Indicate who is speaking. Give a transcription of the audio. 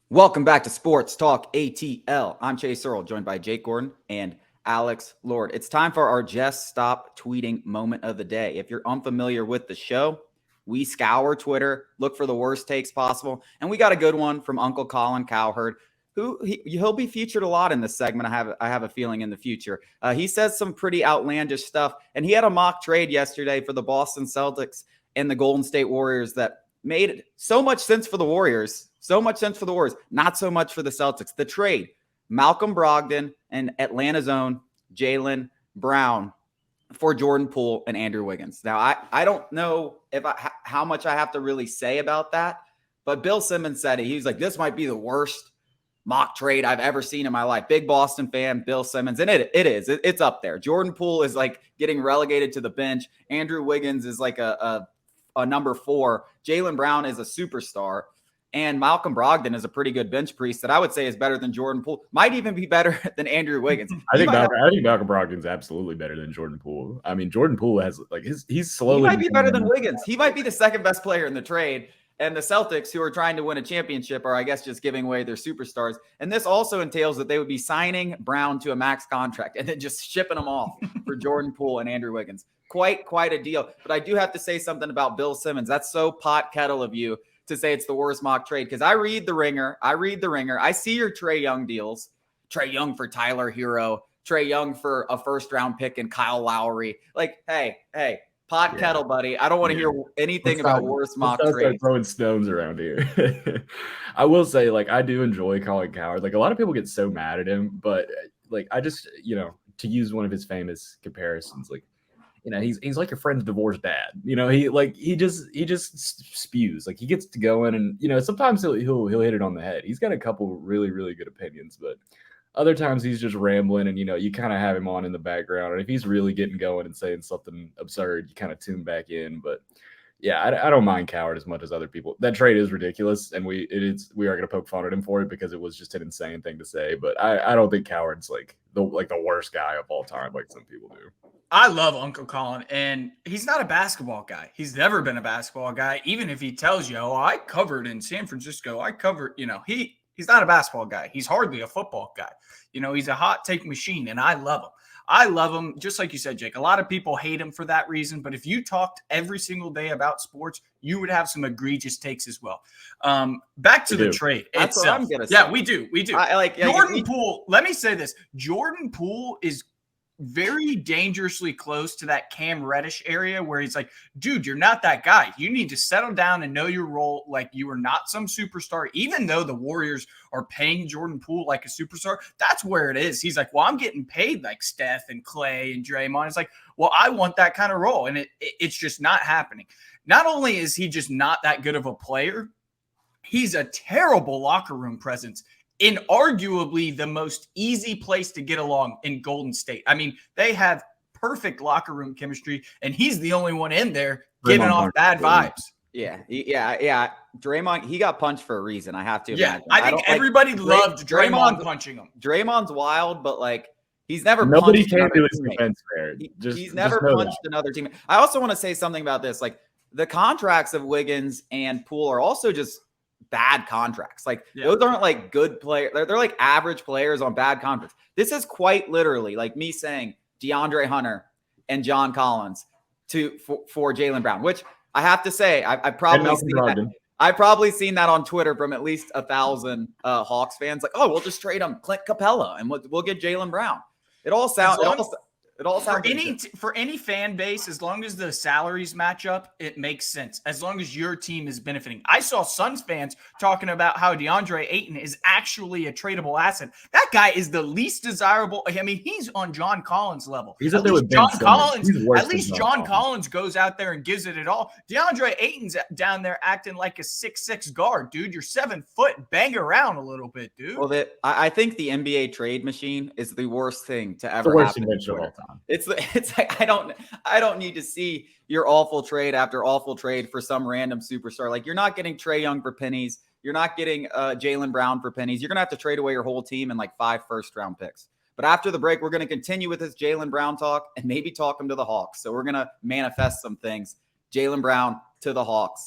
Speaker 1: Welcome back to Sports Talk ATL. I'm Chase Earl, joined by Jake Gordon and Alex Lord. It's time for our Just Stop Tweeting moment of the day. If you're unfamiliar with the show, we scour Twitter, look for the worst takes possible, and we got a good one from Uncle Colin Cowherd, who he'll be featured a lot in this segment. I have a feeling in the future. He says some pretty outlandish stuff, and he had a mock trade yesterday for the Boston Celtics and the Golden State Warriors that made so much sense for the Warriors. So much sense for the Warriors, not so much for the Celtics. The trade, Malcolm Brogdon and Atlanta's own Jaylen Brown for Jordan Poole and Andrew Wiggins. Now, I don't know how much I have to really say about that, but Bill Simmons said it. He was like, this might be the worst mock trade I've ever seen in my life. Big Boston fan, Bill Simmons. And it is. It's up there. Jordan Poole is like getting relegated to the bench. Andrew Wiggins is like a number 4. Jaylen Brown is a superstar. And Malcolm Brogdon is a pretty good bench priest that I would say is better than Jordan Poole. Might even be better than Andrew Wiggins.
Speaker 2: I think Malcolm Brogdon's absolutely better than Jordan Poole. I mean, Jordan Poole has he's slowly.
Speaker 1: He might be better than Wiggins. He might be the second best player in the trade. And the Celtics, who are trying to win a championship, are, I guess, just giving away their superstars. And this also entails that they would be signing Brown to a max contract and then just shipping them off for Jordan Poole and Andrew Wiggins. Quite a deal. But I do have to say something about Bill Simmons. That's so pot kettle of you to say it's the worst mock trade, because I read the Ringer. I see your Trae Young deals. Trae Young for Tyler Hero. Trae Young for a first-round pick and Kyle Lowry. Like, hey, kettle, buddy. I don't want to hear anything about worst mock trades.
Speaker 2: Throwing stones around here. I will say, I do enjoy Colin Cowherd. A lot of people get so mad at him, but I just, to use one of his famous comparisons, he's like your friend's divorced dad. He just spews. He gets to going, and sometimes he'll hit it on the head. He's got a couple really, really good opinions, but other times he's just rambling, and you kind of have him on in the background. And if he's really getting going and saying something absurd, you kind of tune back in. But yeah, I don't mind Cowherd as much as other people. That trade is ridiculous, and we are going to poke fun at him for it because it was just an insane thing to say. But I don't think Cowherd's the worst guy of all time, like some people do.
Speaker 3: I love Uncle Colin, and he's not a basketball guy. He's never been a basketball guy. Even if he tells you, I covered in San Francisco, he's not a basketball guy. He's hardly a football guy. He's a hot take machine, and I love him. I love him, just like you said, Jake. A lot of people hate him for that reason, but if you talked every single day about sports, you would have some egregious takes as well. Back to the trade.
Speaker 1: That's what I'm gonna say.
Speaker 3: Yeah, we do. Jordan Poole. Let me say this: Jordan Poole is very dangerously close to that Cam Reddish area where he's like, dude, you're not that guy. You need to settle down and know your role. You are not some superstar. Even though the Warriors are paying Jordan Poole like a superstar, that's where it is. He's like, well, I'm getting paid like Steph and Clay and Draymond. It's like, well, I want that kind of role. And it's just not happening. Not only is he just not that good of a player, he's a terrible locker room presence in arguably the most easy place to get along in Golden State. I mean, they have perfect locker room chemistry, and he's the only one in there giving off bad vibes.
Speaker 1: Yeah. Draymond, he got punched for a reason, I have to imagine.
Speaker 3: I think everybody loved Draymond punching him.
Speaker 1: Draymond's wild, but he's never
Speaker 2: nobody
Speaker 1: punched
Speaker 2: can do his defense there.
Speaker 1: He's never punched another team. I also want to say something about this. The contracts of Wiggins and Poole are also just bad contracts. Those aren't good players. They're average players on bad contracts. This is quite literally me saying DeAndre Hunter and John Collins for Jaylen Brown, which I have to say I've probably seen that on Twitter from at least 1,000 Hawks fans. We'll just trade him Clint Capella and we'll get Jaylen Brown. It all sounds. It all sounds
Speaker 3: for any fan base, as long as the salaries match up, it makes sense. As long as your team is benefiting. I saw Suns fans talking about how DeAndre Ayton is actually a tradable asset. That guy is the least desirable. I mean, he's on John Collins' level.
Speaker 2: He's up there with John Collins.
Speaker 3: At least John Collins goes out there and gives it all. DeAndre Ayton's down there acting like a 6'6" guard, dude. You're 7 foot. Bang around a little bit, dude.
Speaker 1: Well, I think the NBA trade machine is the worst thing to ever happen. It's I don't need to see your awful trade after awful trade for some random superstar. You're not getting Trae Young for pennies. You're not getting Jaylen Brown for pennies. You're going to have to trade away your whole team and 5 first-round picks. But after the break, we're going to continue with this Jaylen Brown talk and maybe talk him to the Hawks. So we're going to manifest some things. Jaylen Brown to the Hawks.